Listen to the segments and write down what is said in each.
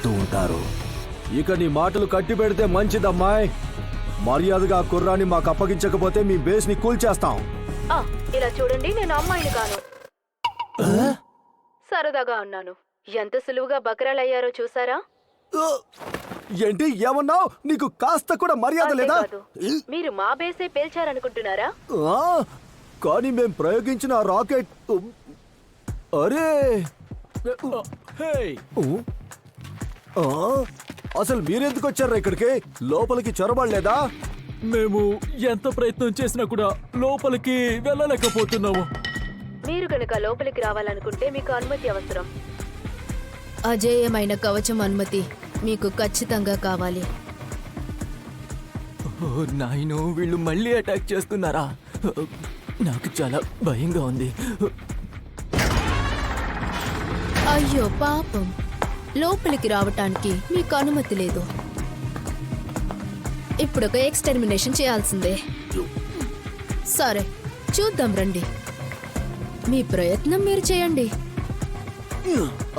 మాట్లాడుతూ ఉంటారు. ఇక నీ మాటలు కట్టి పెడితే మంచిదమ్మాయి. మర్యాదగా కుర్రాన్ని మాకు అప్పగించకపోతే మీ బేస్ ని కూల్చేస్తాం. ఇలా చూడండి, నేను అమ్మాయిని కాను, సరదాగా అన్నాను. ఎంత సులువుగా బకరాలయ్యారో చూసారా? ఏంటి ఏమన్నావు? నీకు కాస్త కూడా మర్యాద లేదా? మీరు మా బేసే పేల్చారనుకుంటున్నారా? కానీ మేం ప్రయోగించిన రాకెట్ అరే అసలు మీరెందుకు వచ్చారా ఇక్కడికి? లోపలికి చొరబడలేదా? మేము ఎంత ప్రయత్నం చేసినా కూడా లోపలికి వెళ్ళలేకపోతున్నాము. మీరు గనక లోపలికి రావాలనుకుంటే మీకు అనుమతి అవసరం. అజేయమైన కవచం అనుమతి మీకు ఖచ్చితంగా కావాలి. నాయనో, వీళ్ళు మళ్ళీ అటాక్ చేస్తున్నారా? నాకు చాలా భయంగా ఉంది. అయ్యో పాపం, లోపలికి రావటానికి మీకు అనుమతి లేదు. ఇప్పుడు ఒక ఎక్స్టెర్మినేషన్ చేయాల్సిందే. సరే, చూద్దాం రండి. మీ ప్రయత్నం మీరు చేయండి.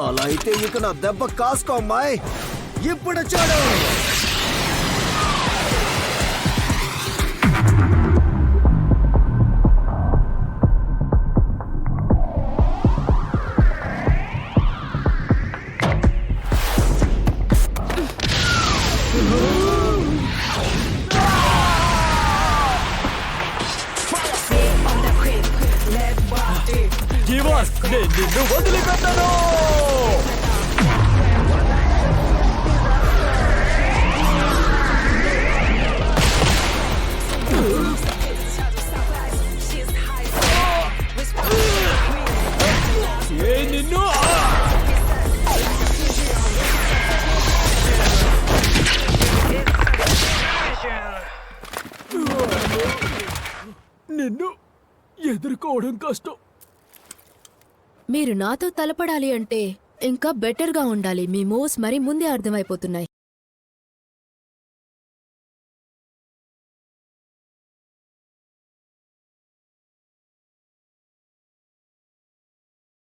అలా అయితే ఇక నా దెబ్బ కాసుకో అమ్మాయి. ఇప్పుడు చూడు. నిన్ను వదిలిపెట్టను. నిన్ను నిన్ను ఎదుర్కోవడం కష్టం. మీరు నాతో తలపడాలి అంటే ఇంకా బెటర్గా ఉండాలి. మీ మూవ్స్ మరి ముందే అర్థమైపోతున్నాయి.